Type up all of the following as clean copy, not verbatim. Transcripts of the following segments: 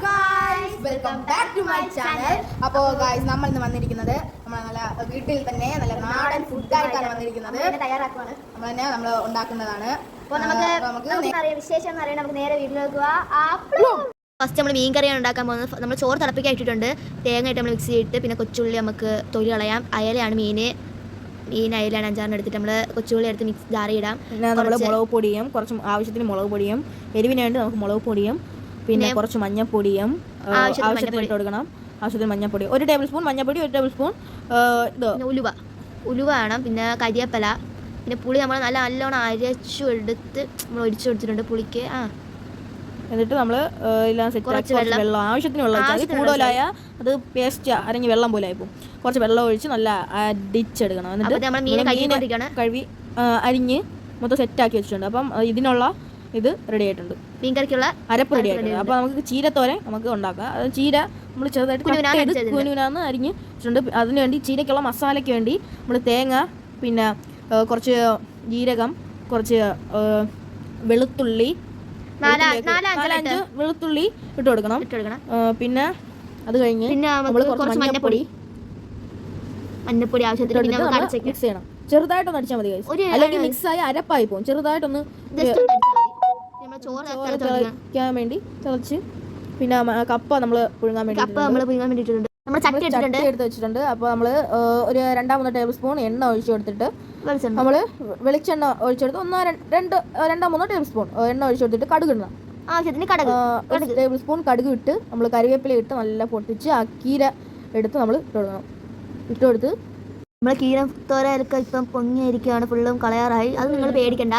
Guys, welcome back to my channel. അപ്പോൾ guys, നമ്മൾ ഇന്ന് വന്നിരിക്കുന്നത് നമ്മൾ നല്ല വീട്ടിൽ തന്നെ നല്ല നാടൻ ഫുഡായിട്ടാണ് വന്നിരിക്കുന്നത്. തയ്യാറാക്കുവാണ്. നമ്മൾ ഉണ്ടാക്കുന്നതാണ്. അപ്പോൾ നമുക്ക് വിശേഷം എന്ന് അറിയാൻ നമുക്ക് നേരെ വീട്ടിലേക്ക് പോവാം. ഫസ്റ്റ് നമ്മൾ മീൻ കറിയാണ് ഉണ്ടാക്കാൻ പോകുന്നത്. നമ്മൾ ചോറ് തിളപ്പിക്കാൻ ഇട്ടിട്ടുണ്ട്. തേങ്ങ ഇട്ട് നമ്മൾ മിക്സ് ചെയ്തിട്ട് പിന്നെ കൊച്ചുള്ളി നമുക്ക് തൊലി കളയാം. അയലയാണ് മീൻ അയലാണ് 5-6 എടുത്തിട്ട് നമ്മൾ കൊച്ചുള്ളി എടുത്ത് മിക്സ് ജാറിയിടാം. പിന്നെ നമ്മൾ മുളക് പൊടിയും കുറച്ച് ആവശ്യത്തിന് മുളക് പൊടിയും എരിവിന് വേണ്ടി നമുക്ക് മുളക് പൊടിയും പിന്നെ കുറച്ച് മഞ്ഞപ്പൊടിയും ആവശ്യത്തിന് ഇട്ട് കൊടുക്കണം. ആവശ്യത്തിന് മഞ്ഞപ്പൊടി 1 ടേബിൾ സ്പൂൺ, മഞ്ഞപ്പൊടി 1 ടേബിൾ സ്പൂൺ, ഉലുവ വേണം. പിന്നെ കരിവേപ്പില, പിന്നെ പുളി നമ്മൾ നല്ലോണം അരച്ചു എടുത്ത് നമ്മൾ ഒഴിച്ചു കൊടുത്തിട്ടുണ്ട് പുളിക്ക്. എന്നിട്ട് നമ്മൾ എല്ലാം കുറച്ച് വെള്ളം ആവശ്യത്തിന് വെള്ളം കൂടുതലായ അത് പേസ്റ്റ് അരഞ്ഞ് വെള്ളം പോലെ ആയിപ്പോൾ കുറച്ച് വെള്ളം ഒഴിച്ച് നല്ല അടിച്ചെടുക്കണം. എന്നിട്ട് കഴുകി അരിഞ്ഞ് മൊത്തം സെറ്റാക്കി വെച്ചിട്ടുണ്ട്. അപ്പം ഇതിനുള്ള ഇത് റെഡി ആയിട്ടുണ്ട്. മീൻ കറിക്കുള്ള അരപ്പ് റെഡി ആയിട്ടുണ്ട്. അപ്പോൾ നമുക്ക് ചീരത്തോരൻ നമുക്ക് ഉണ്ടാക്കാം. അത് ചീര നമ്മൾ ചെറുതായിട്ട് കുനുകുനാന്ന് അരിഞ്ഞ് വെച്ചിട്ടുണ്ട്. അതിന് വേണ്ടി ചീരയ്ക്കുള്ള മസാലയ്ക്ക് വേണ്ടി നമ്മൾ തേങ്ങ, പിന്നെ കുറച്ച് ജീരകം, കുറച്ച് വെളുത്തുള്ളി, 4-5 വെളുത്തുള്ളി ഇട്ട് കൊടുക്കണം. പിന്നെ അത് കഴിഞ്ഞ് കുറച്ച് മഞ്ഞപ്പൊടി ആവശ്യത്തിന് മിക്സ് ചെയ്യണം. ചെറുതായിട്ടൊന്ന് അടിച്ചാൽ മതി, അല്ലെങ്കിൽ മിക്സ് ആയി അരപ്പായി പോകും. ചെറുതായിട്ടൊന്ന് തിളയ്ക്കാൻ വേണ്ടി തിളച്ച് പിന്നെ കപ്പ നമ്മൾ പുഴുങ്ങാൻ വേണ്ടിയിട്ടുണ്ട്. ചട്ടി എടുത്ത് വെച്ചിട്ടുണ്ട്. അപ്പോൾ നമ്മൾ ഒരു 2-3 ടേബിൾ സ്പൂൺ എണ്ണ ഒഴിച്ചു കൊടുത്തിട്ട് നമ്മൾ വെളിച്ചെണ്ണ ഒഴിച്ചെടുത്ത് 2-3 ടേബിൾ സ്പൂൺ എണ്ണ ഒഴിച്ചു കൊടുത്തിട്ട് കടുക് ഇടണം. ടേബിൾ സ്പൂൺ കടുക് ഇട്ട് നമ്മൾ കറിവേപ്പില ഇട്ട് നല്ല പൊട്ടിച്ച് ആ കീര എടുത്ത് നമ്മൾ ഇട്ട് കൊടുത്ത് നമ്മൾ കീര തോരയൊക്കെ ഇപ്പം പൊങ്ങിയിരിക്കുകയാണ്. ഫുള്ളും കളയാറായി. അത് നിങ്ങൾ പേടിക്കണ്ട.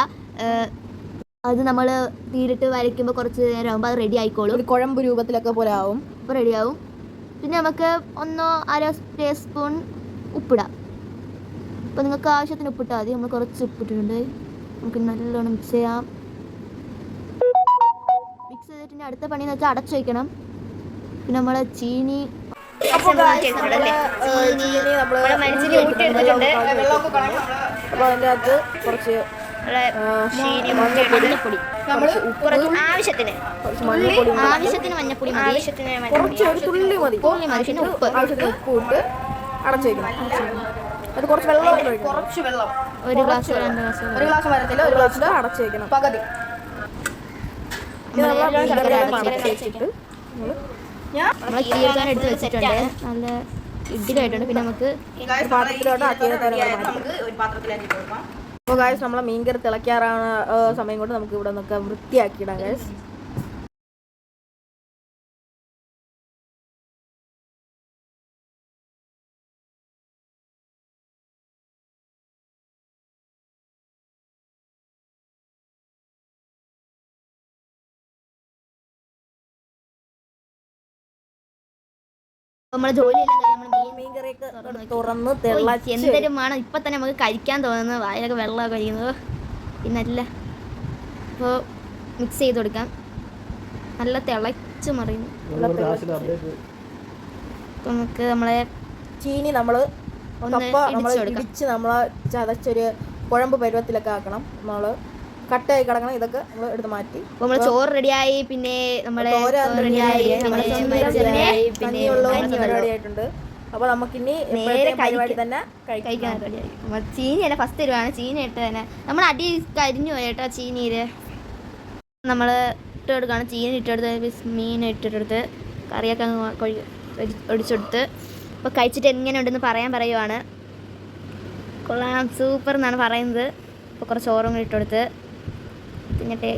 അത് നമ്മൾ തീരിട്ട് വരയ്ക്കുമ്പോൾ കുറച്ച് നേരം ആകുമ്പോൾ അത് റെഡി ആയിക്കോളും. ഒരു കുഴമ്പ് രൂപത്തിലൊക്കെ പോലെ ആവും. അപ്പോൾ റെഡിയാവും. പിന്നെ നമുക്ക് 1-1/2 ടീസ്പൂൺ ഉപ്പിടാം. അപ്പോൾ നിങ്ങൾക്ക് ആവശ്യത്തിന് ഉപ്പിട്ടാൽ മതി. നമ്മൾ കുറച്ച് ഉപ്പിട്ടിട്ടുണ്ട്. നമുക്ക് നല്ലോണം മിക്സ് ചെയ്യാം. മിക്സ് ചെയ്തിട്ട് അടുത്ത പണിയെന്ന് വെച്ചാൽ അടച്ചു വയ്ക്കണം. പിന്നെ നമ്മളെ ചീനി അപ്പോൾ അതിൻ്റെ അകത്ത് കുറച്ച് മഞ്ഞപ്പൊടി, ആവശ്യത്തിന് മഞ്ഞപ്പൊടി, കുറച്ച് തുള്ളി മതി, പിന്നെ ഉപ്പ് ഇട്ട് അടച്ചു വയ്ക്കണം. അത് കുറച്ച് വെള്ളം ഒരു ഗ്ലാസ് വരത്തില്ല, ഒരു ഗ്ലാസ്സിൽ അടച്ചു വയ്ക്കണം. പകുതി എടുത്ത് വെച്ചിട്ടുണ്ട്. നല്ല ഇഡ്ഡലിയായിട്ടുണ്ട്. പിന്നെ നമുക്ക് അപ്പോൾ ഗായ്സ്, നമ്മളെ മീൻകറി തിളയ്ക്കാറാണ് സമയം കൊണ്ട് നമുക്ക് ഇവിടെ നിന്നൊക്കെ വൃത്തിയാക്കിയിടാം ഗായ്സ്. നമ്മളെ ജോലിയെല്ലാം നമ്മൾ മീൻ കറിയൊക്കെ തുറന്ന് എന്തെങ്കിലും വേണം. ഇപ്പം തന്നെ നമുക്ക് കഴിക്കാൻ തോന്നുന്നു. വായിലൊക്കെ വെള്ളമൊക്കെ കഴിക്കുന്നത്. പിന്നല്ല, അപ്പോൾ മിക്സ് ചെയ്ത് കൊടുക്കാം. നല്ല തിളച്ച് മറിയുന്നു. അപ്പോൾ നമുക്ക് നമ്മളെ ചീനി നമ്മൾ ഇടിച്ച് നമ്മൾ ചതച്ചൊരു കുഴമ്പ് പരുവത്തിലൊക്കെ ആക്കണം. നമ്മൾ കട്ടായി കിടക്കണം. ഇതൊക്കെ നമ്മൾ എടുത്ത് മാറ്റി. അപ്പോൾ നമ്മൾ ചോറ് റെഡിയായി. പിന്നെ നമ്മുടെ റെഡിയായിട്ടുണ്ട്. അപ്പോൾ നമുക്കിനി നേരെ പരിപാടി തന്നെ കഴിക്കാൻ റെഡിയായി. ചീനി തന്നെ ഫസ്റ്റ് വരുവാണ്. ചീനി ഇട്ട് തന്നെ നമ്മൾ അടി കരിഞ്ഞു പോയി കേട്ടോ. ചീനിയിൽ നമ്മൾ ഇട്ട് കൊടുക്കുകയാണ്. ചീനി ഇട്ടെടുത്ത് മീൻ ഇട്ടെടുത്ത് കറിയൊക്കെ ഒടിച്ചെടുത്ത് അപ്പോൾ കഴിച്ചിട്ട് എങ്ങനെയുണ്ടെന്ന് പറയുവാണ്. കൊള്ളാം, സൂപ്പർ എന്നാണ് പറയുന്നത്. അപ്പോൾ കുറച്ച് ചോറും കൂടി ഇട്ടെടുത്ത് തിന്നിട്ട്